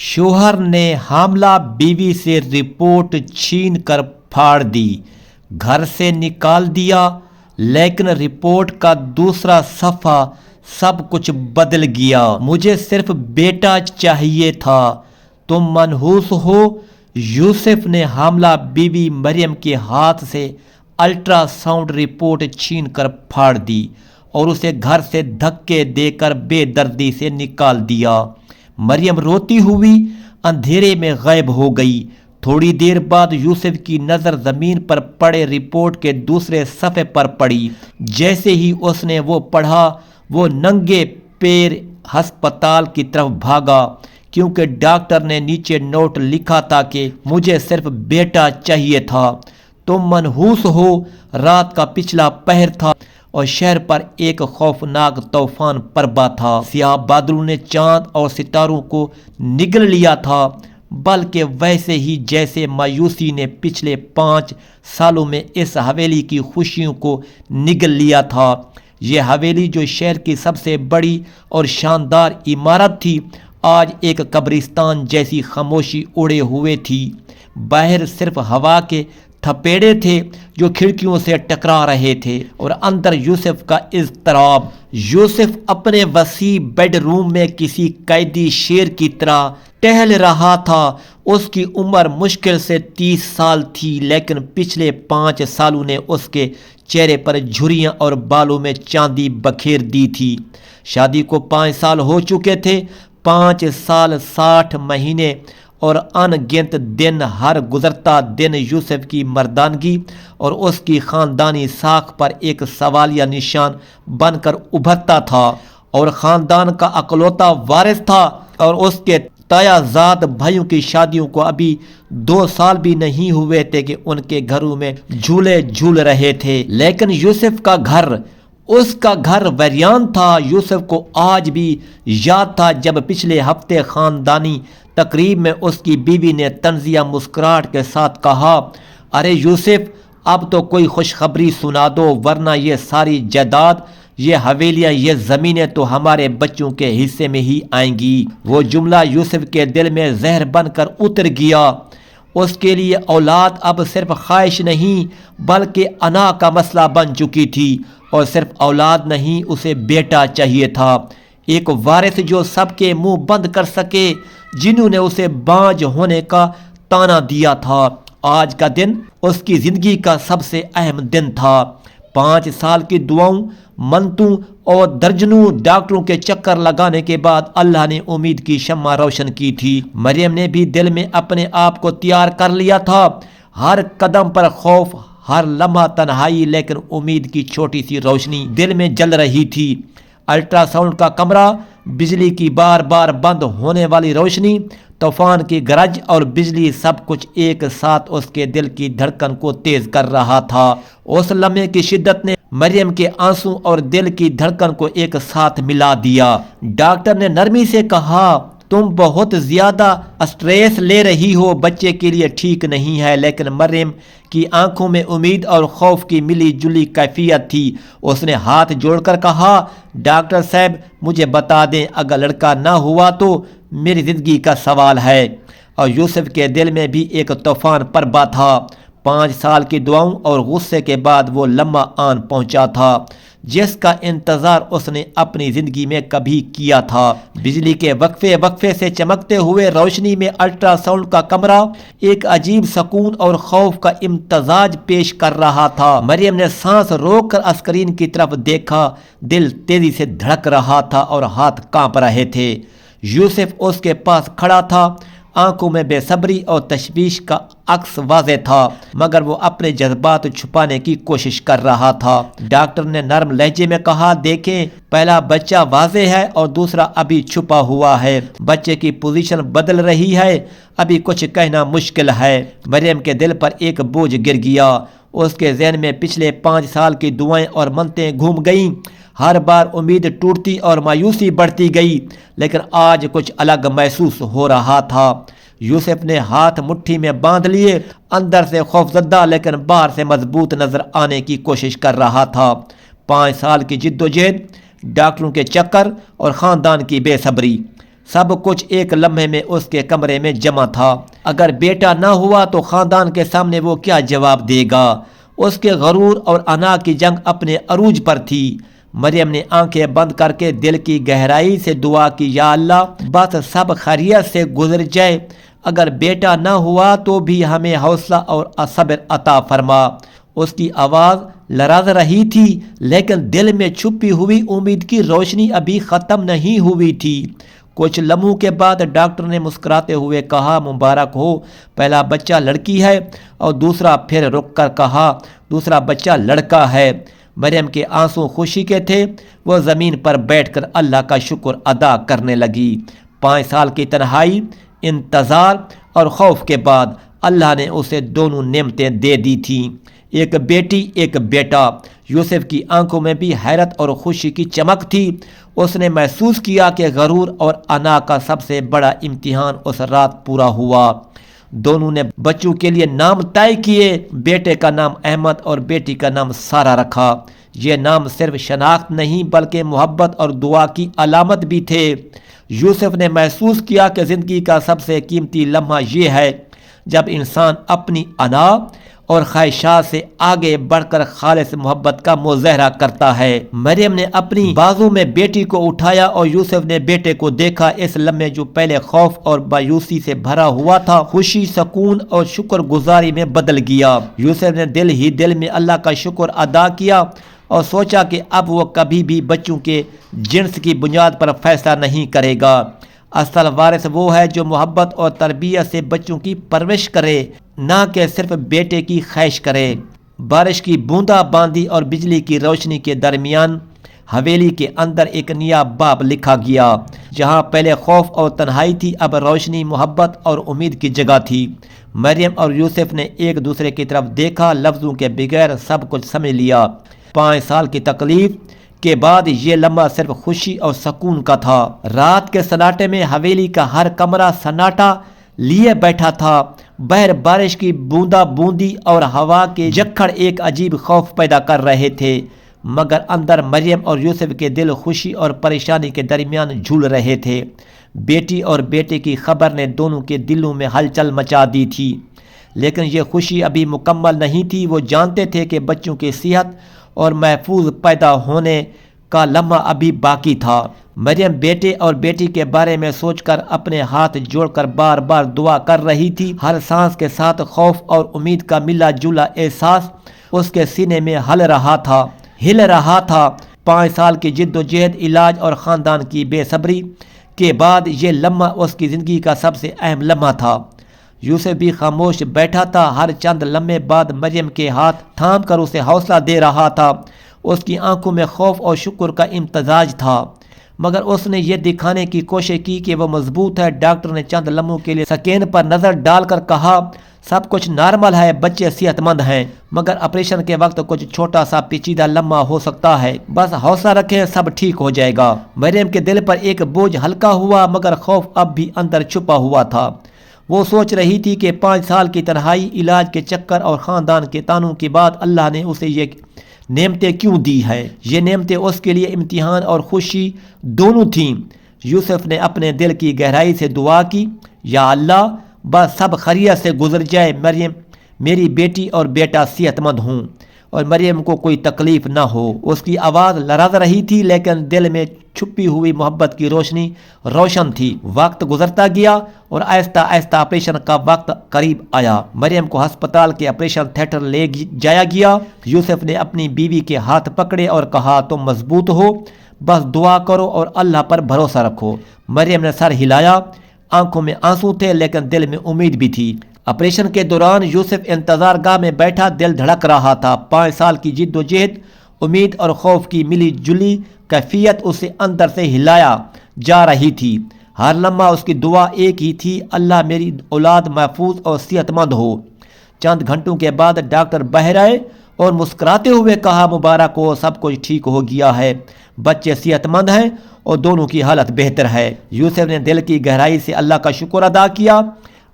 شوہر نے حاملہ بیوی سے رپورٹ چھین کر پھاڑ دی، گھر سے نکال دیا، لیکن رپورٹ کا دوسرا صفحہ سب کچھ بدل گیا۔ مجھے صرف بیٹا چاہیے تھا، تم منحوس ہو۔ یوسف نے حاملہ بیوی مریم کے ہاتھ سے الٹرا ساؤنڈ رپورٹ چھین کر پھاڑ دی اور اسے گھر سے دھکے دے کر بے دردی سے نکال دیا۔ مریم روتی ہوئی اندھیرے میں غائب ہو گئی۔ تھوڑی دیر بعد یوسف کی نظر زمین پر پڑے رپورٹ کے دوسرے صفحے پر پڑی۔ جیسے ہی اس نے وہ پڑھا، وہ ننگے پیر ہسپتال کی طرف بھاگا، کیونکہ ڈاکٹر نے نیچے نوٹ لکھا تھا کہ مجھے صرف بیٹا چاہیے تھا۔ تم منحوس ہو۔ رات کا پچھلا پہر تھا اور شہر پر ایک خوفناک طوفان پربا تھا۔ سیاہ بادلوں نے چاند اور ستاروں کو نگل لیا تھا، بلکہ ویسے ہی جیسے مایوسی نے پچھلے 5 سالوں میں اس حویلی کی خوشیوں کو نگل لیا تھا۔ یہ حویلی جو شہر کی سب سے بڑی اور شاندار عمارت تھی، آج ایک قبرستان جیسی خاموشی اوڑے ہوئے تھی۔ باہر صرف ہوا کے تھپیڑے تھے جو کھڑکیوں سے ٹکرا رہے تھے، اور اندر یوسف کا اضطراب۔ یوسف اپنے وسیع بیڈ روم میں کسی قیدی شیر کی طرح ٹہل رہا تھا۔ اس کی عمر مشکل سے 30 سال تھی، لیکن پچھلے 5 سالوں نے اس کے چہرے پر جھریاں اور بالوں میں چاندی بکھیر دی تھی۔ شادی کو 5 سال ہو چکے تھے، 5 سال 60 مہینے اور ان گنت دن۔ ہر گزرتا دن یوسف کی مردانگی اور اس کی خاندانی ساکھ پر ایک سوالیہ نشان بن کر ابھرتا تھا، اور خاندان کا اکلوتا وارث تھا، اور اس کے تایا زاد بھائیوں کی شادیوں کو ابھی 2 سال بھی نہیں ہوئے تھے کہ ان کے گھروں میں جھولے جھول رہے تھے۔ لیکن یوسف کا گھر، اس کا گھر ویران تھا۔ یوسف کو آج بھی یاد تھا جب پچھلے ہفتے خاندانی تقریب میں اس کی بیوی نے طنزیہ مسکراہٹ کے ساتھ کہا، ارے یوسف، اب تو کوئی خوشخبری سنا دو، ورنہ یہ ساری جائیداد، یہ حویلیاں، یہ زمینیں تو ہمارے بچوں کے حصے میں ہی آئیں گی۔ وہ جملہ یوسف کے دل میں زہر بن کر اتر گیا۔ اس کے لیے اولاد اب صرف خواہش نہیں بلکہ انا کا مسئلہ بن چکی تھی، اور صرف اولاد نہیں، اسے بیٹا چاہیے تھا، ایک وارث جو سب کے منہ بند کر سکے، جنہوں نے اسے بانجھ ہونے کا طعنہ دیا تھا۔ آج کا دن اس کی زندگی کا سب سے اہم دن تھا۔ 5 سال کی دعاؤں، منتوں اور درجنوں ڈاکٹروں کے چکر لگانے کے بعد اللہ نے امید کی شمع روشن کی تھی۔ مریم نے بھی دل میں اپنے آپ کو تیار کر لیا تھا، ہر قدم پر خوف، ہر لمحہ تنہائی، لیکن امید کی چھوٹی سی روشنی دل میں جل رہی تھی۔ الٹرا ساؤنڈ کا کمرہ، بجلی کی بار بار بند ہونے والی روشنی، طوفان کی گرج اور بجلی، سب کچھ ایک ساتھ اس کے دل کی دھڑکن کو تیز کر رہا تھا۔ اس لمحے کی شدت نے مریم کے آنسوں اور دل کی دھڑکن کو ایک ساتھ ملا دیا۔ ڈاکٹر نے نرمی سے کہا، تم بہت زیادہ اسٹریس لے رہی ہو، بچے کے لیے ٹھیک نہیں ہے۔ لیکن مریم کی آنکھوں میں امید اور خوف کی ملی جلی کیفیت تھی۔ اس نے ہاتھ جوڑ کر کہا، ڈاکٹر صاحب، مجھے بتا دیں، اگر لڑکا نہ ہوا تو میری زندگی کا سوال ہے۔ اور یوسف کے دل میں بھی ایک طوفان پربا تھا۔ 5 سال کی دعاؤں اور غصے کے بعد وہ لمحہ آن پہنچا تھا جس کا انتظار اس نے اپنی زندگی میں کبھی کیا تھا۔ بجلی کے وقفے وقفے سے چمکتے ہوئے روشنی میں الٹرا ساؤنڈ کا کمرہ ایک عجیب سکون اور خوف کا امتزاج پیش کر رہا تھا۔ مریم نے سانس روک کر اسکرین کی طرف دیکھا، دل تیزی سے دھڑک رہا تھا اور ہاتھ کانپ رہے تھے۔ یوسف اس کے پاس کھڑا تھا، آنکھوں میں بے صبری اور تشویش کا عکس واضح تھا، مگر وہ اپنے جذبات چھپانے کی کوشش کر رہا تھا۔ ڈاکٹر نے نرم لہجے میں کہا، دیکھیں، پہلا بچہ واضح ہے اور دوسرا ابھی چھپا ہوا ہے۔ بچے کی پوزیشن بدل رہی ہے، ابھی کچھ کہنا مشکل ہے۔ مریم کے دل پر ایک بوجھ گر گیا۔ اس کے ذہن میں پچھلے 5 سال کی دعائیں اور منتیں گھوم گئیں۔ ہر بار امید ٹوٹتی اور مایوسی بڑھتی گئی، لیکن آج کچھ الگ محسوس ہو رہا تھا۔ یوسف نے ہاتھ مٹھی میں باندھ لیے، اندر سے خوفزدہ لیکن باہر سے مضبوط نظر آنے کی کوشش کر رہا تھا۔ 5 سال کی جد و جہد، ڈاکٹروں کے چکر اور خاندان کی بے صبری، سب کچھ ایک لمحے میں اس کے کمرے میں جمع تھا۔ اگر بیٹا نہ ہوا تو خاندان کے سامنے وہ کیا جواب دے گا؟ اس کے غرور اور انا کی جنگ اپنے عروج پر تھی۔ مریم نے آنکھیں بند کر کے دل کی گہرائی سے دعا کی، یا اللہ بس سب خیریت سے گزر جائے، اگر بیٹا نہ ہوا تو بھی ہمیں حوصلہ اور صبر عطا فرما۔ اس کی آواز لرز رہی تھی، لیکن دل میں چھپی ہوئی امید کی روشنی ابھی ختم نہیں ہوئی تھی۔ کچھ لمحوں کے بعد ڈاکٹر نے مسکراتے ہوئے کہا، مبارک ہو، پہلا بچہ لڑکی ہے، اور دوسرا، پھر رک کر کہا، دوسرا بچہ لڑکا ہے۔ مریم کے آنسو خوشی کے تھے۔ وہ زمین پر بیٹھ کر اللہ کا شکر ادا کرنے لگی۔ 5 سال کی تنہائی، انتظار اور خوف کے بعد اللہ نے اسے دونوں نعمتیں دے دی تھیں، ایک بیٹی ایک بیٹا۔ یوسف کی آنکھوں میں بھی حیرت اور خوشی کی چمک تھی۔ اس نے محسوس کیا کہ غرور اور انا کا سب سے بڑا امتحان اس رات پورا ہوا۔ دونوں نے بچوں کے لیے نام طے کیے۔ بیٹے کا نام احمد اور بیٹی کا نام سارہ رکھا۔ یہ نام صرف شناخت نہیں بلکہ محبت اور دعا کی علامت بھی تھے۔ یوسف نے محسوس کیا کہ زندگی کا سب سے قیمتی لمحہ یہ ہے جب انسان اپنی انا اور خواہشات سے آگے بڑھ کر خالص محبت کا مظاہرہ کرتا ہے۔ مریم نے اپنی بازو میں بیٹی کو اٹھایا اور یوسف نے بیٹے کو دیکھا۔ اس لمحے جو پہلے خوف اور مایوسی سے بھرا ہوا تھا، خوشی، سکون اور شکر گزاری میں بدل گیا۔ یوسف نے دل ہی دل میں اللہ کا شکر ادا کیا اور سوچا کہ اب وہ کبھی بھی بچوں کے جنس کی بنیاد پر فیصلہ نہیں کرے گا۔ اصل وارث وہ ہے جو محبت اور تربیت سے بچوں کی پرورش کرے، نہ کہ صرف بیٹے کی خواہش کرے۔ بارش کی بوندا باندی اور بجلی کی روشنی کے درمیان حویلی کے اندر ایک نیا باب لکھا گیا۔ جہاں پہلے خوف اور تنہائی تھی، اب روشنی، محبت اور امید کی جگہ تھی۔ مریم اور یوسف نے ایک دوسرے کی طرف دیکھا، لفظوں کے بغیر سب کچھ سمجھ لیا۔ 5 سال کی تکلیف کے بعد یہ لمحہ صرف خوشی اور سکون کا تھا۔ رات کے سناٹے میں حویلی کا ہر کمرہ سناٹا لیے بیٹھا تھا۔ بہر بارش کی بوندا بوندی اور ہوا کے جھکڑ ایک عجیب خوف پیدا کر رہے تھے، مگر اندر مریم اور یوسف کے دل خوشی اور پریشانی کے درمیان جھول رہے تھے۔ بیٹی اور بیٹے کی خبر نے دونوں کے دلوں میں ہلچل مچا دی تھی، لیکن یہ خوشی ابھی مکمل نہیں تھی۔ وہ جانتے تھے کہ بچوں کی صحت اور محفوظ پیدا ہونے کا لمحہ ابھی باقی تھا۔ مریم بیٹے اور بیٹی کے بارے میں سوچ کر اپنے ہاتھ جوڑ کر بار بار دعا کر رہی تھی۔ ہر سانس کے ساتھ خوف اور امید کا ملا جلا احساس اس کے سینے میں ہل رہا تھا۔ 5 سال کی جد و جہد، علاج اور خاندان کی بے صبری کے بعد یہ لمحہ اس کی زندگی کا سب سے اہم لمحہ تھا۔ یوسف بھی خاموش بیٹھا تھا، ہر چند لمحے بعد مریم کے ہاتھ تھام کر اسے حوصلہ دے رہا تھا۔ اس کی آنکھوں میں خوف اور شکر کا امتزاج تھا، مگر اس نے یہ دکھانے کی کوشش کی کہ وہ مضبوط ہے۔ ڈاکٹر نے چند لمحوں کے لیے سکین پر نظر ڈال کر کہا، سب کچھ نارمل ہے، بچے صحت مند ہیں، مگر آپریشن کے وقت کچھ چھوٹا سا پیچیدہ لمحہ ہو سکتا ہے، بس حوصلہ رکھیں، سب ٹھیک ہو جائے گا۔ مریم کے دل پر ایک بوجھ ہلکا ہوا، مگر خوف اب بھی اندر چھپا ہوا تھا۔ وہ سوچ رہی تھی کہ 5 سال کی تنہائی، علاج کے چکر اور خاندان کے تانوں کے بعد اللہ نے اسے یہ نعمتیں کیوں دی ہے۔ یہ نعمتیں اس کے لیے امتحان اور خوشی دونوں تھیں۔ یوسف نے اپنے دل کی گہرائی سے دعا کی، یا اللہ بس سب خیریت سے گزر جائے، میری بیٹی اور بیٹا صحت مند ہوں اور مریم کو کوئی تکلیف نہ ہو۔ اس کی آواز لرز رہی تھی، لیکن دل میں چھپی ہوئی محبت کی روشنی روشن تھی۔ وقت گزرتا گیا اور آہستہ آہستہ آپریشن کا وقت قریب آیا۔ مریم کو ہسپتال کے آپریشن تھیٹر لے جایا گیا۔ یوسف نے اپنی بیوی کے ہاتھ پکڑے اور کہا، تم مضبوط ہو، بس دعا کرو اور اللہ پر بھروسہ رکھو۔ مریم نے سر ہلایا، آنکھوں میں آنسو تھے لیکن دل میں امید بھی تھی۔ آپریشن کے دوران یوسف انتظار گاہ میں بیٹھا، دل دھڑک رہا تھا۔ 5 سال کی جد و جہد، امید اور خوف کی ملی جلی کیفیت اسے اندر سے ہلایا جا رہی تھی۔ ہر لمحہ اس کی دعا ایک ہی تھی، اللہ میری اولاد محفوظ اور صحت مند ہو۔ چند گھنٹوں کے بعد ڈاکٹر باہر آئے اور مسکراتے ہوئے کہا، مبارک ہو، سب کچھ ٹھیک ہو گیا ہے، بچے صحت مند ہیں اور دونوں کی حالت بہتر ہے۔ یوسف نے دل کی گہرائی سے اللہ کا شکر ادا کیا،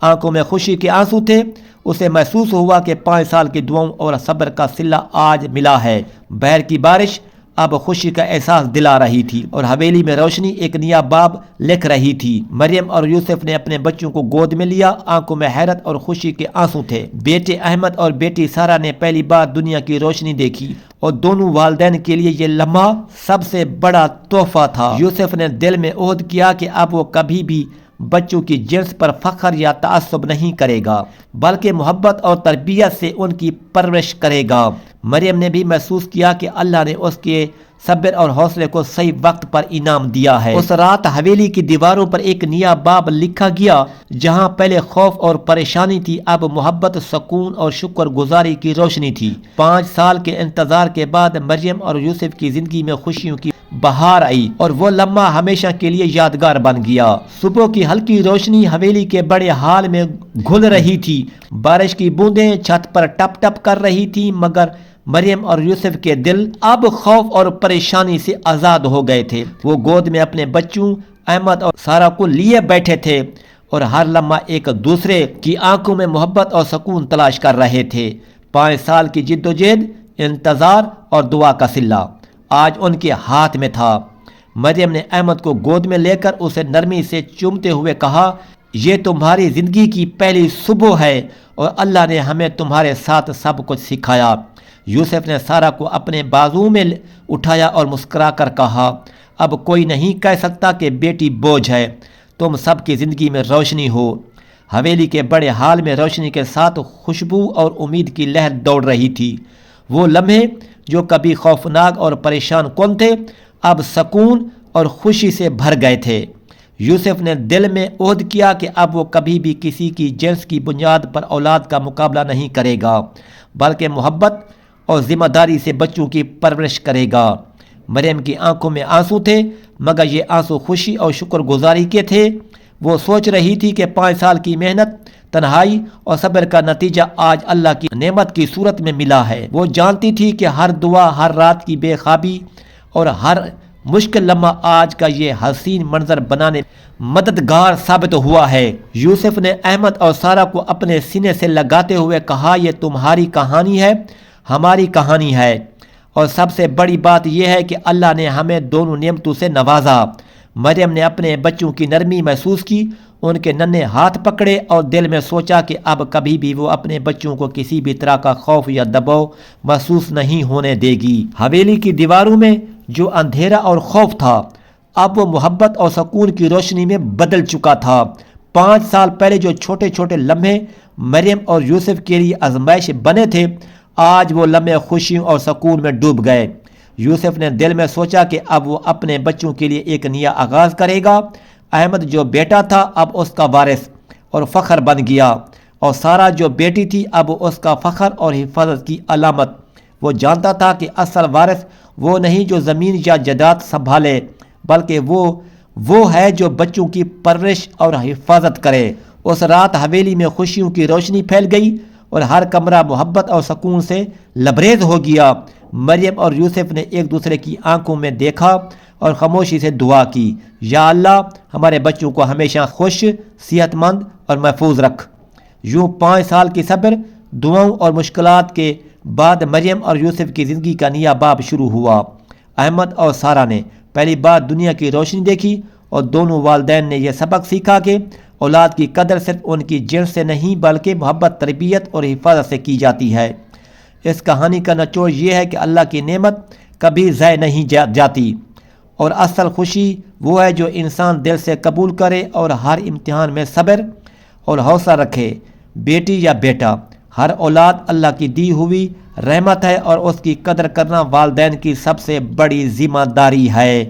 آنکھوں میں خوشی کے آنسو تھے۔ اسے محسوس ہوا کہ 5 سال کی دعاؤں اور صبر کا صلہ آج ملا ہے۔ بہر کی بارش اب خوشی کا احساس دلا رہی تھی اور حویلی میں روشنی ایک نیا باب لکھ رہی تھی۔ مریم اور یوسف نے اپنے بچوں کو گود میں لیا، آنکھوں میں حیرت اور خوشی کے آنسو تھے۔ بیٹے احمد اور بیٹی سارہ نے پہلی بار دنیا کی روشنی دیکھی اور دونوں والدین کے لیے یہ لمحہ سب سے بڑا تحفہ تھا۔ یوسف نے دل میں عہد کیا کہ اب وہ کبھی بھی بچوں کی جنس پر فخر یا تعصب نہیں کرے گا، بلکہ محبت اور تربیت سے ان کی پرورش کرے گا۔ مریم نے بھی محسوس کیا کہ اللہ نے اس کے صبر اور حوصلے کو صحیح وقت پر انعام دیا ہے۔ اس رات حویلی کی دیواروں پر ایک نیا باب لکھا گیا، جہاں پہلے خوف اور پریشانی تھی، اب محبت، سکون اور شکر گزاری کی روشنی تھی۔ 5 سال کے انتظار کے بعد مریم اور یوسف کی زندگی میں خوشیوں کی بہار آئی اور وہ لمحہ ہمیشہ کے لیے یادگار بن گیا۔ صبح کی ہلکی روشنی حویلی کے بڑے ہال میں گھل رہی تھی، بارش کی بوندیں چھت پر ٹپ ٹپ کر رہی تھی، مگر مریم اور یوسف کے دل اب خوف اور پریشانی سے آزاد ہو گئے تھے۔ وہ گود میں اپنے بچوں احمد اور سارہ کو لیے بیٹھے تھے اور ہر لمحہ ایک دوسرے کی آنکھوں میں محبت اور سکون تلاش کر رہے تھے۔ 5 سال کی جد و جہد، انتظار اور دعا کا صلہ آج ان کے ہاتھ میں تھا۔ مریم نے احمد کو گود میں لے کر اسے نرمی سے چومتے ہوئے کہا، یہ تمہاری زندگی کی پہلی صبح ہے اور اللہ نے ہمیں تمہارے ساتھ سب کچھ سکھایا۔ یوسف نے سارہ کو اپنے بازو میں اٹھایا اور مسکرا کر کہا، اب کوئی نہیں کہہ سکتا کہ بیٹی بوجھ ہے، تم سب کی زندگی میں روشنی ہو۔ حویلی کے بڑے ہال میں روشنی کے ساتھ خوشبو اور امید کی لہر دوڑ رہی تھی۔ وہ لمحے جو کبھی خوفناک اور پریشان کن تھے، اب سکون اور خوشی سے بھر گئے تھے۔ یوسف نے دل میں عہد کیا کہ اب وہ کبھی بھی کسی کی جنس کی بنیاد پر اولاد کا مقابلہ نہیں کرے گا، بلکہ محبت اور ذمہ داری سے بچوں کی پرورش کرے گا۔ مریم کی آنکھوں میں آنسو تھے، مگر یہ آنسو خوشی اور شکر گزاری کے تھے۔ وہ سوچ رہی تھی کہ 5 سال کی محنت، تنہائی اور صبر کا نتیجہ آج اللہ کی نعمت کی صورت میں ملا ہے۔ وہ جانتی تھی کہ ہر دعا، ہر رات کی بے خوابی اور ہر مشکل لمحہ آج کا یہ حسین منظر بنانے مددگار ثابت ہوا ہے۔ یوسف نے احمد اور سارہ کو اپنے سینے سے لگاتے ہوئے کہا، یہ تمہاری کہانی ہے، ہماری کہانی ہے، اور سب سے بڑی بات یہ ہے کہ اللہ نے ہمیں دونوں نعمتوں سے نوازا۔ مریم نے اپنے بچوں کی نرمی محسوس کی، ان کے ننھے ہاتھ پکڑے اور دل میں سوچا کہ اب کبھی بھی وہ اپنے بچوں کو کسی بھی طرح کا خوف یا دباؤ محسوس نہیں ہونے دے گی۔ حویلی کی دیواروں میں جو اندھیرا اور خوف تھا، اب وہ محبت اور سکون کی روشنی میں بدل چکا تھا۔ 5 سال پہلے جو چھوٹے چھوٹے لمحے مریم اور یوسف کے لیے آزمائش بنے تھے، آج وہ لمحے خوشیوں اور سکون میں ڈوب گئے۔ یوسف نے دل میں سوچا کہ اب وہ اپنے بچوں کے لیے ایک نیا آغاز کرے گا۔ احمد جو بیٹا تھا اب اس کا وارث اور فخر بن گیا، اور سارہ جو بیٹی تھی اب اس کا فخر اور حفاظت کی علامت۔ وہ جانتا تھا کہ اصل وارث وہ نہیں جو زمین یا جائیداد سنبھالے، بلکہ وہ ہے جو بچوں کی پرورش اور حفاظت کرے۔ اس رات حویلی میں خوشیوں کی روشنی پھیل گئی اور ہر کمرہ محبت اور سکون سے لبریز ہو گیا۔ مریم اور یوسف نے ایک دوسرے کی آنکھوں میں دیکھا اور خاموشی سے دعا کی، یا اللہ ہمارے بچوں کو ہمیشہ خوش، صحت مند اور محفوظ رکھ۔ یوں 5 سال کی صبر، دعاؤں اور مشکلات کے بعد مریم اور یوسف کی زندگی کا نیا باب شروع ہوا۔ احمد اور سارہ نے پہلی بار دنیا کی روشنی دیکھی اور دونوں والدین نے یہ سبق سیکھا کہ اولاد کی قدر صرف ان کی جنس سے نہیں بلکہ محبت، تربیت اور حفاظت سے کی جاتی ہے۔ اس کہانی کا نچوڑ یہ ہے کہ اللہ کی نعمت کبھی ضائع نہیں جاتی، اور اصل خوشی وہ ہے جو انسان دل سے قبول کرے اور ہر امتحان میں صبر اور حوصلہ رکھے۔ بیٹی یا بیٹا، ہر اولاد اللہ کی دی ہوئی رحمت ہے اور اس کی قدر کرنا والدین کی سب سے بڑی ذمہ داری ہے۔